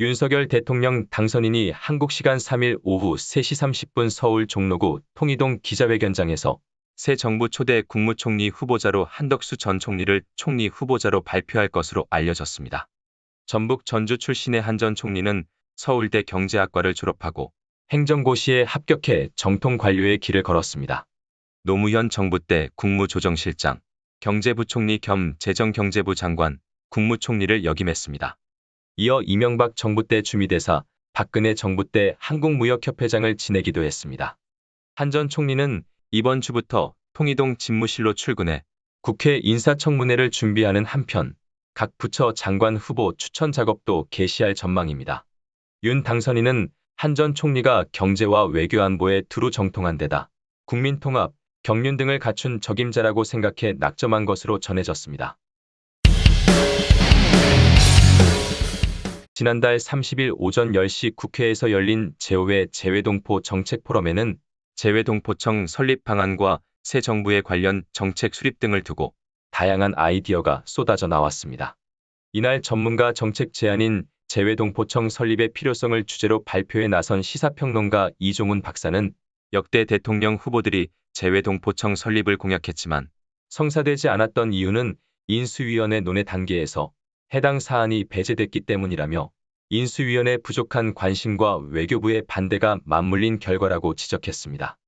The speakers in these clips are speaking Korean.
윤석열 대통령 당선인이 한국 시간 3일 오후 3시 30분 서울 종로구 통이동 기자회견장에서 새 정부 초대 국무총리 후보자로 한덕수 전 총리를 총리 후보자로 발표할 것으로 알려졌습니다. 전북 전주 출신의 한 전 총리는 서울대 경제학과를 졸업하고 행정고시에 합격해 정통 관료의 길을 걸었습니다. 노무현 정부 때 국무조정실장, 경제부총리 겸 재정경제부 장관, 국무총리를 역임했습니다. 이어 이명박 정부 때 주미대사, 박근혜 정부 때 한국무역협회장을 지내기도 했습니다. 한 전 총리는 이번 주부터 통이동 집무실로 출근해 국회 인사청문회를 준비하는 한편 각 부처 장관 후보 추천 작업도 개시할 전망입니다. 윤 당선인은 한 전 총리가 경제와 외교 안보에 두루 정통한 데다 국민통합, 경륜 등을 갖춘 적임자라고 생각해 낙점한 것으로 전해졌습니다. 지난달 30일 오전 10시 국회에서 열린 제5회 재외동포 정책포럼에는 재외동포청 설립 방안과 새 정부의 관련 정책 수립 등을 두고 다양한 아이디어가 쏟아져 나왔습니다. 이날 전문가 정책 제안인 재외동포청 설립의 필요성을 주제로 발표에 나선 시사평론가 이종훈 박사는 역대 대통령 후보들이 재외동포청 설립을 공약했지만 성사되지 않았던 이유는 인수위원회 논의 단계에서 해당 사안이 배제됐기 때문이라며 인수위원회 부족한 관심과 외교부의 반대가 맞물린 결과라고 지적했습니다.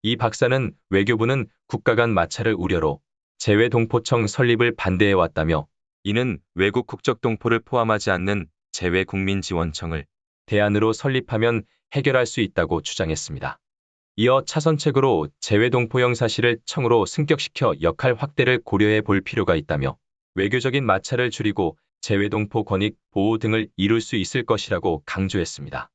이 박사는 외교부는 국가 간 마찰을 우려로 재외동포청 설립을 반대해왔다며 이는 외국 국적 동포를 포함하지 않는 재외국민지원청을 대안으로 설립하면 해결할 수 있다고 주장했습니다. 이어 차선책으로 재외동포형 사실을 청으로 승격시켜 역할 확대를 고려해 볼 필요가 있다며 외교적인 마찰을 줄이고 재외동포 권익 보호 등을 이룰 수 있을 것이라고 강조했습니다.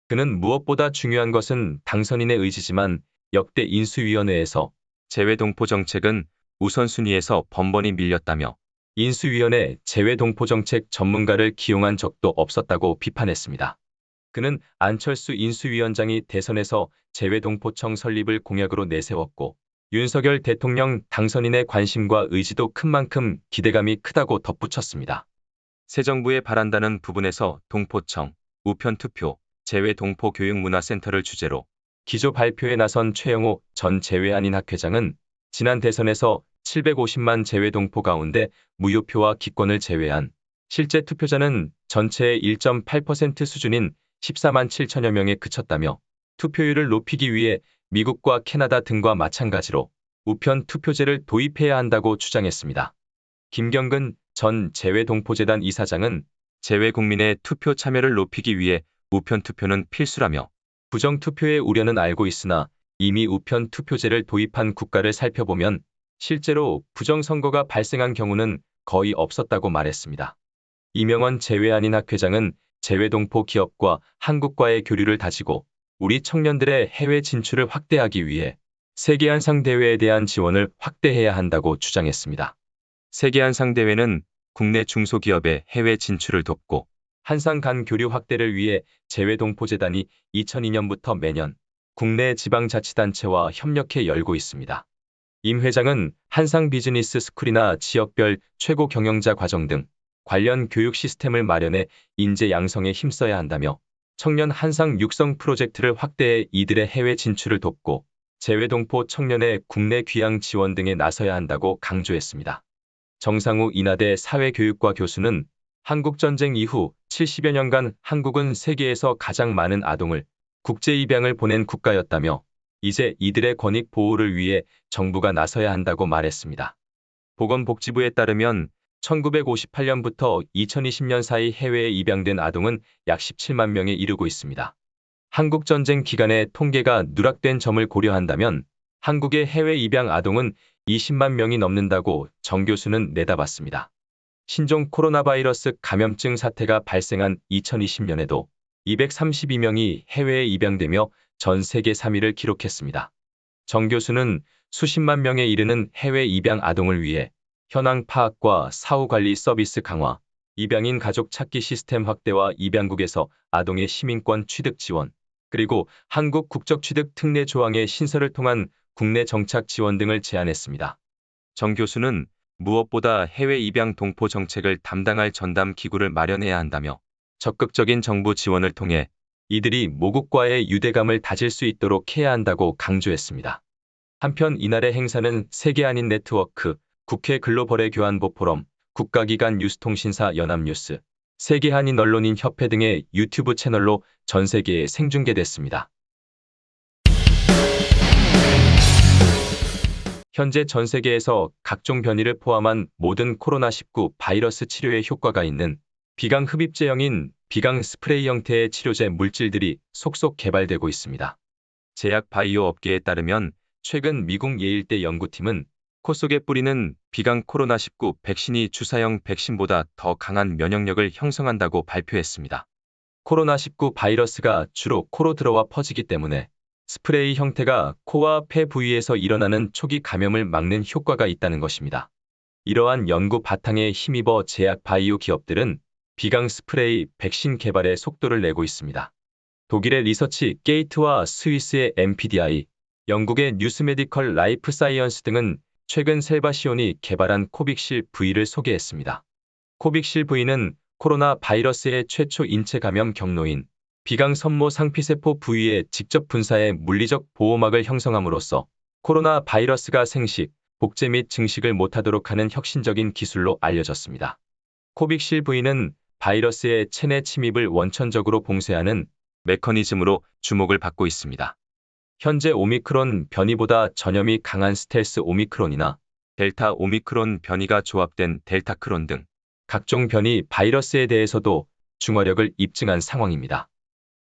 그는 무엇보다 중요한 것은 당선인의 의지지만 역대 인수위원회에서 재외동포 정책은 우선순위에서 번번이 밀렸다며 인수위원회 재외동포 정책 전문가를 기용한 적도 없었다고 비판했습니다. 그는 안철수 인수위원장이 대선에서 재외동포청 설립을 공약으로 내세웠고 윤석열 대통령 당선인의 관심과 의지도 큰 만큼 기대감이 크다고 덧붙였습니다. 새 정부에 바란다는 부분에서 동포청, 우편투표, 재외동포교육문화센터를 주제로 기조 발표에 나선 최영호 전 재외한인학회장은 지난 대선에서 750만 재외동포 가운데 무효표와 기권을 제외한 실제 투표자는 전체의 1.8% 수준인 14만 7천여 명에 그쳤다며 투표율을 높이기 위해 미국과 캐나다 등과 마찬가지로 우편 투표제를 도입해야 한다고 주장했습니다. 김경근 전 재외동포재단 이사장은 재외국민의 투표 참여를 높이기 위해 우편 투표는 필수라며 부정투표의 우려는 알고 있으나 이미 우편 투표제를 도입한 국가를 살펴보면 실제로 부정선거가 발생한 경우는 거의 없었다고 말했습니다. 이명원 재외한인학회장은 재외동포 기업과 한국과의 교류를 다지고 우리 청년들의 해외 진출을 확대하기 위해 세계한상대회에 대한 지원을 확대해야 한다고 주장했습니다. 세계한상대회는 국내 중소기업의 해외 진출을 돕고 한상 간 교류 확대를 위해 재외동포재단이 2002년부터 매년 국내 지방자치단체와 협력해 열고 있습니다. 임 회장은 한상 비즈니스 스쿨이나 지역별 최고 경영자 과정 등 관련 교육 시스템을 마련해 인재 양성에 힘써야 한다며 청년 한상 육성 프로젝트를 확대해 이들의 해외 진출을 돕고 재외동포 청년의 국내 귀향 지원 등에 나서야 한다고 강조했습니다. 정상우 인하대 사회교육과 교수는 한국전쟁 이후 70여 년간 한국은 세계에서 가장 많은 아동을 국제 입양을 보낸 국가였다며 이제 이들의 권익 보호를 위해 정부가 나서야 한다고 말했습니다. 보건복지부에 따르면 1958년부터 2020년 사이 해외에 입양된 아동은 약 17만 명에 이르고 있습니다. 한국전쟁 기간에 통계가 누락된 점을 고려한다면 한국의 해외 입양 아동은 20만 명이 넘는다고 정 교수는 내다봤습니다. 신종 코로나 바이러스 감염증 사태가 발생한 2020년에도 232명이 해외에 입양되며 전 세계 3위를 기록했습니다. 정 교수는 수십만 명에 이르는 해외 입양 아동을 위해 현황 파악과 사후 관리 서비스 강화, 입양인 가족 찾기 시스템 확대와 입양국에서 아동의 시민권 취득 지원, 그리고 한국 국적 취득 특례 조항의 신설을 통한 국내 정착 지원 등을 제안했습니다. 정 교수는 무엇보다 해외 입양 동포 정책을 담당할 전담 기구를 마련해야 한다며 적극적인 정부 지원을 통해 이들이 모국과의 유대감을 다질 수 있도록 해야 한다고 강조했습니다. 한편 이날의 행사는 세계한인 네트워크, 국회 글로벌의 교환보 포럼, 국가기관 뉴스통신사 연합뉴스, 세계한인 언론인 협회 등의 유튜브 채널로 전 세계에 생중계됐습니다. 현재 전 세계에서 각종 변이를 포함한 모든 코로나19 바이러스 치료에 효과가 있는 비강 흡입제형인 비강 스프레이 형태의 치료제 물질들이 속속 개발되고 있습니다. 제약 바이오 업계에 따르면 최근 미국 예일대 연구팀은 코 속에 뿌리는 비강 코로나19 백신이 주사형 백신보다 더 강한 면역력을 형성한다고 발표했습니다. 코로나19 바이러스가 주로 코로 들어와 퍼지기 때문에 스프레이 형태가 코와 폐 부위에서 일어나는 초기 감염을 막는 효과가 있다는 것입니다. 이러한 연구 바탕에 힘입어 제약 바이오 기업들은 비강 스프레이 백신 개발에 속도를 내고 있습니다. 독일의 리서치 게이트와 스위스의 MPDI, 영국의 뉴스 메디컬 라이프 사이언스 등은 최근 셀바시온이 개발한 코빅실 V를 소개했습니다. 코빅실 V는 코로나 바이러스의 최초 인체 감염 경로인 비강 선모 상피세포 부위에 직접 분사해 물리적 보호막을 형성함으로써 코로나 바이러스가 생식, 복제 및 증식을 못하도록 하는 혁신적인 기술로 알려졌습니다. 코빅실 V는 바이러스의 체내 침입을 원천적으로 봉쇄하는 메커니즘으로 주목을 받고 있습니다. 현재 오미크론 변이보다 전염이 강한 스텔스 오미크론이나 델타 오미크론 변이가 조합된 델타크론 등 각종 변이 바이러스에 대해서도 중화력을 입증한 상황입니다.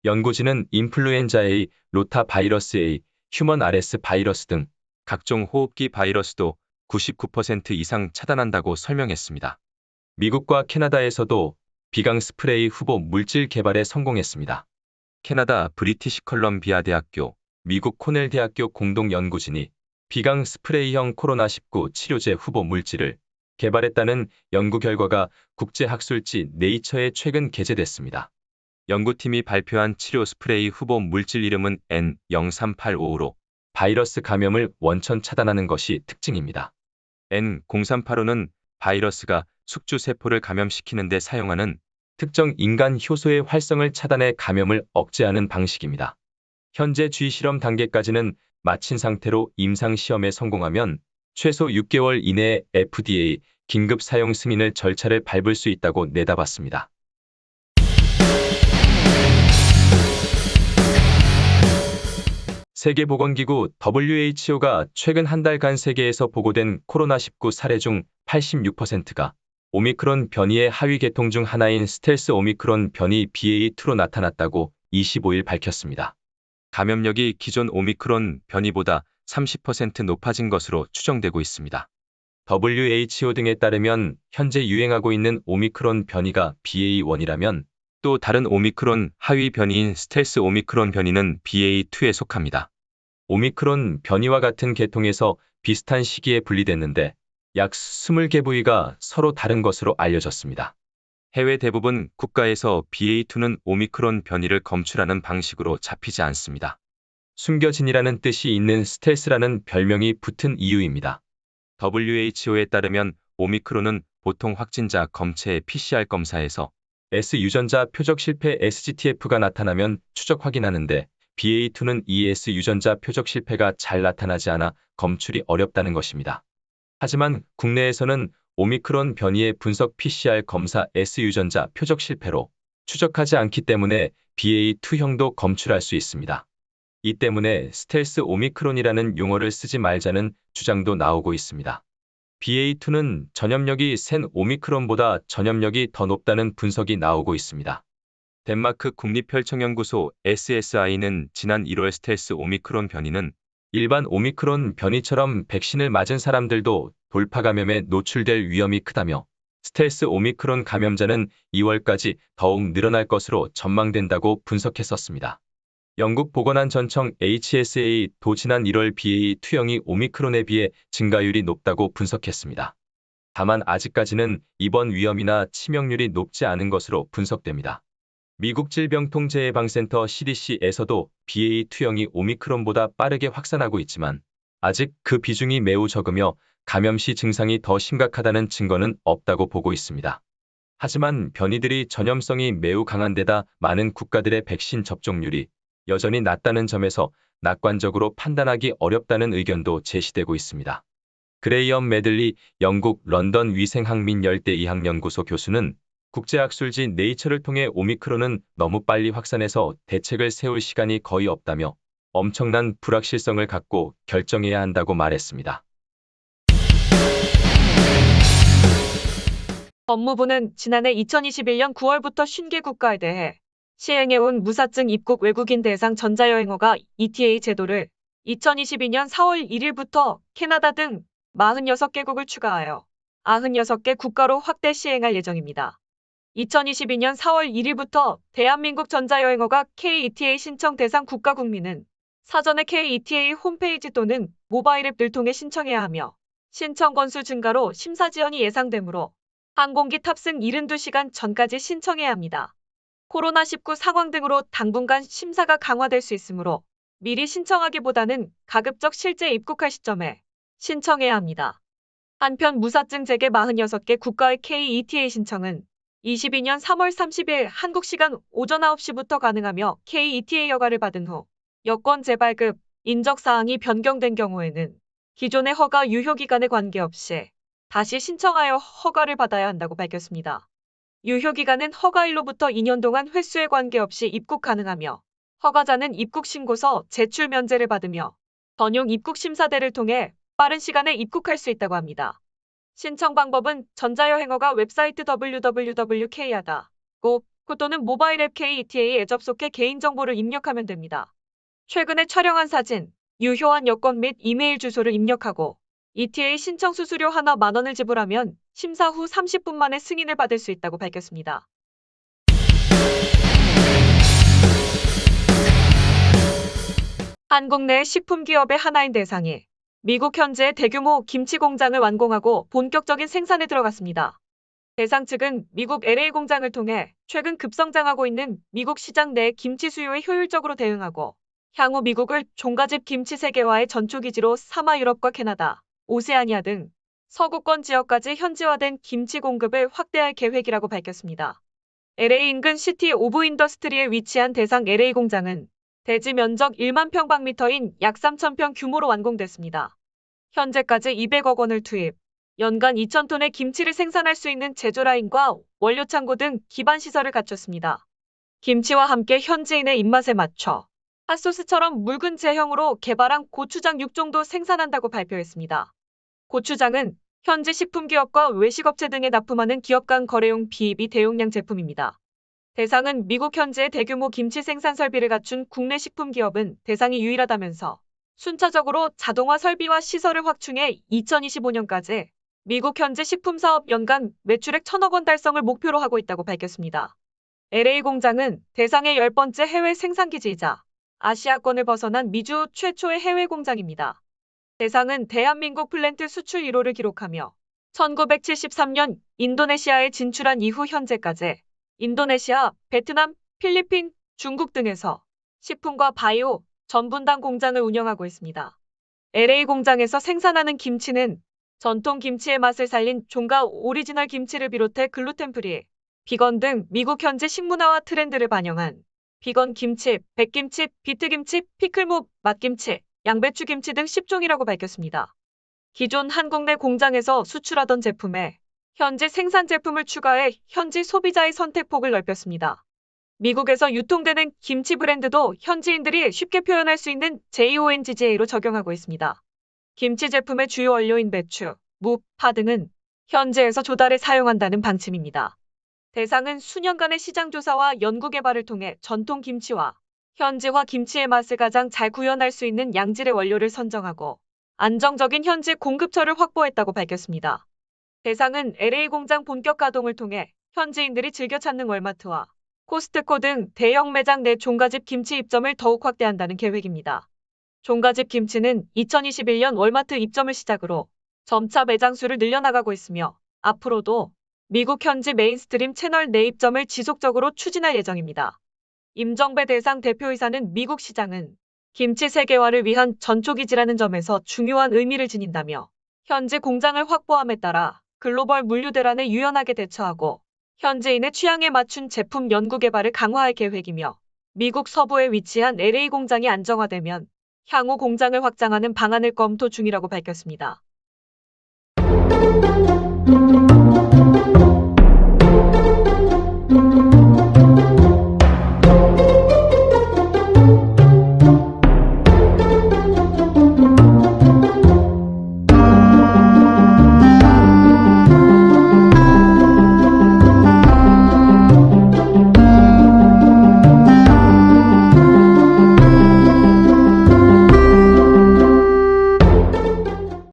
연구진은 인플루엔자 A, 로타 바이러스 A, 휴먼 RS 바이러스 등 각종 호흡기 바이러스도 99% 이상 차단한다고 설명했습니다. 미국과 캐나다에서도 비강 스프레이 후보 물질 개발에 성공했습니다. 캐나다 브리티시 컬럼비아 대학교, 미국 코넬 대학교 공동 연구진이 비강 스프레이형 코로나19 치료제 후보 물질을 개발했다는 연구 결과가 국제학술지 네이처에 최근 게재됐습니다. 연구팀이 발표한 치료 스프레이 후보 물질 이름은 N0385로 바이러스 감염을 원천 차단하는 것이 특징입니다. N0385는 바이러스가 숙주세포를 감염시키는 데 사용하는 특정 인간 효소의 활성을 차단해 감염을 억제하는 방식입니다. 현재 쥐실험 단계까지는 마친 상태로 임상시험에 성공하면 최소 6개월 이내에 FDA 긴급 사용 승인을 절차를 밟을 수 있다고 내다봤습니다. 세계보건기구 WHO가 최근 한 달간 세계에서 보고된 코로나19 사례 중 86%가 오미크론 변이의 하위 계통 중 하나인 스텔스 오미크론 변이 BA2로 나타났다고 25일 밝혔습니다. 감염력이 기존 오미크론 변이보다 30% 높아진 것으로 추정되고 있습니다. WHO 등에 따르면 현재 유행하고 있는 오미크론 변이가 BA1이라면 또 다른 오미크론 하위 변이인 스텔스 오미크론 변이는 BA2에 속합니다. 오미크론 변이와 같은 계통에서 비슷한 시기에 분리됐는데 약 20개 부위가 서로 다른 것으로 알려졌습니다. 해외 대부분 국가에서 BA2는 오미크론 변이를 검출하는 방식으로 잡히지 않습니다. 숨겨진이라는 뜻이 있는 스텔스라는 별명이 붙은 이유입니다. WHO에 따르면 오미크론은 보통 확진자 검체의 PCR 검사에서 S 유전자 표적 실패 SGTF가 나타나면 추적 확인하는데 BA2는 이 S유전자 표적 실패가 잘 나타나지 않아 검출이 어렵다는 것입니다. 하지만 국내에서는 오미크론 변이의 분석 PCR 검사 S유전자 표적 실패로 추적하지 않기 때문에 BA2형도 검출할 수 있습니다. 이 때문에 스텔스 오미크론이라는 용어를 쓰지 말자는 주장도 나오고 있습니다. BA2는 전염력이 센 오미크론보다 전염력이 더 높다는 분석이 나오고 있습니다. 덴마크 국립혈청연구소 SSI는 지난 1월 스텔스 오미크론 변이는 일반 오미크론 변이처럼 백신을 맞은 사람들도 돌파 감염에 노출될 위험이 크다며 스텔스 오미크론 감염자는 2월까지 더욱 늘어날 것으로 전망된다고 분석했었습니다. 영국 보건안전청 HSA도 지난 1월 BA2형이 오미크론에 비해 증가율이 높다고 분석했습니다. 다만 아직까지는 입원 위험이나 치명률이 높지 않은 것으로 분석됩니다. 미국 질병통제예방센터 CDC에서도 BA2형이 오미크론보다 빠르게 확산하고 있지만 아직 그 비중이 매우 적으며 감염 시 증상이 더 심각하다는 증거는 없다고 보고 있습니다. 하지만 변이들이 전염성이 매우 강한 데다 많은 국가들의 백신 접종률이 여전히 낮다는 점에서 낙관적으로 판단하기 어렵다는 의견도 제시되고 있습니다. 그레이엄 매들리 영국 런던 위생학민열대의학연구소 교수는 국제학술지 네이처를 통해 오미크론은 너무 빨리 확산해서 대책을 세울 시간이 거의 없다며 엄청난 불확실성을 갖고 결정해야 한다고 말했습니다. 법무부는 지난해 2021년 9월부터 50개 국가에 대해 시행해온 무사증 입국 외국인 대상 전자여행허가 ETA 제도를 2022년 4월 1일부터 캐나다 등 46개국을 추가하여 96개 국가로 확대 시행할 예정입니다. 2022년 4월 1일부터 대한민국 전자여행허가 KETA 신청 대상 국가 국민은 사전에 KETA 홈페이지 또는 모바일 앱을 통해 신청해야 하며 신청 건수 증가로 심사 지연이 예상되므로 항공기 탑승 72시간 전까지 신청해야 합니다. 코로나19 상황 등으로 당분간 심사가 강화될 수 있으므로 미리 신청하기보다는 가급적 실제 입국할 시점에 신청해야 합니다. 한편 무사증 재개 46개 국가의 KETA 신청은 22년 3월 30일 한국 시간 오전 9시부터 가능하며 KETA 허가를 받은 후 여권 재발급, 인적사항이 변경된 경우에는 기존의 허가 유효기간에 관계없이 다시 신청하여 허가를 받아야 한다고 밝혔습니다. 유효기간은 허가일로부터 2년 동안 횟수에 관계없이 입국 가능하며 허가자는 입국신고서 제출 면제를 받으며 전용 입국심사대를 통해 빠른 시간에 입국할 수 있다고 합니다. 신청 방법은 전자여행허가 웹사이트 www.k하다.go 또는 모바일 앱 KETA에 접속해 개인정보를 입력하면 됩니다. 최근에 촬영한 사진, 유효한 여권 및 이메일 주소를 입력하고 ETA 신청 수수료 하나 10,000원을 지불하면 심사 후 30분 만에 승인을 받을 수 있다고 밝혔습니다. 한국 내 식품기업의 하나인 대상이 미국 현지의 대규모 김치 공장을 완공하고 본격적인 생산에 들어갔습니다. 대상 측은 미국 LA 공장을 통해 최근 급성장하고 있는 미국 시장 내 김치 수요에 효율적으로 대응하고 향후 미국을 종가집 김치 세계화의 전초기지로 삼아 유럽과 캐나다, 오세아니아 등 서구권 지역까지 현지화된 김치 공급을 확대할 계획이라고 밝혔습니다. LA 인근 시티 오브 인더스트리에 위치한 대상 LA 공장은 대지 면적 1만 평방미터인 약 3,000평 규모로 완공됐습니다. 현재까지 200억 원을 투입, 연간 2,000톤의 김치를 생산할 수 있는 제조라인과 원료창고 등 기반 시설을 갖췄습니다. 김치와 함께 현지인의 입맛에 맞춰 핫소스처럼 묽은 제형으로 개발한 고추장 6종도 생산한다고 발표했습니다. 고추장은 현지 식품기업과 외식업체 등에 납품하는 기업 간 거래용 비입이 대용량 제품입니다. 대상은 미국 현지의 대규모 김치 생산 설비를 갖춘 국내 식품기업은 대상이 유일하다면서 순차적으로 자동화 설비와 시설을 확충해 2025년까지 미국 현지 식품사업 연간 매출액 1,000억 원 달성을 목표로 하고 있다고 밝혔습니다. LA 공장은 대상의 10번째 해외 생산기지이자 아시아권을 벗어난 미주 최초의 해외 공장입니다. 대상은 대한민국 플랜트 수출 1호를 기록하며 1973년 인도네시아에 진출한 이후 현재까지 인도네시아, 베트남, 필리핀, 중국 등에서 식품과 바이오, 전분당 공장을 운영하고 있습니다. LA 공장에서 생산하는 김치는 전통 김치의 맛을 살린 종가 오리지널 김치를 비롯해 글루텐 프리, 비건 등 미국 현지 식문화와 트렌드를 반영한 비건 김치, 백김치, 비트김치, 피클무, 맛김치, 양배추김치 등 10종이라고 밝혔습니다. 기존 한국 내 공장에서 수출하던 제품에 현지 생산 제품을 추가해 현지 소비자의 선택폭을 넓혔습니다. 미국에서 유통되는 김치 브랜드도 현지인들이 쉽게 표현할 수 있는 JONGGA로 적용하고 있습니다. 김치 제품의 주요 원료인 배추, 무, 파 등은 현지에서 조달해 사용한다는 방침입니다. 대상은 수년간의 시장 조사와 연구 개발을 통해 전통 김치와 현지화 김치의 맛을 가장 잘 구현할 수 있는 양질의 원료를 선정하고 안정적인 현지 공급처를 확보했다고 밝혔습니다. 대상은 LA 공장 본격 가동을 통해 현지인들이 즐겨 찾는 월마트와 코스트코 등 대형 매장 내 종가집 김치 입점을 더욱 확대한다는 계획입니다. 종가집 김치는 2021년 월마트 입점을 시작으로 점차 매장 수를 늘려나가고 있으며 앞으로도 미국 현지 메인스트림 채널 내 입점을 지속적으로 추진할 예정입니다. 임정배 대상 대표이사는 미국 시장은 김치 세계화를 위한 전초기지라는 점에서 중요한 의미를 지닌다며 현지 공장을 확보함에 따라 글로벌 물류 대란에 유연하게 대처하고 현지인의 취향에 맞춘 제품 연구 개발을 강화할 계획이며 미국 서부에 위치한 LA 공장이 안정화되면 향후 공장을 확장하는 방안을 검토 중이라고 밝혔습니다.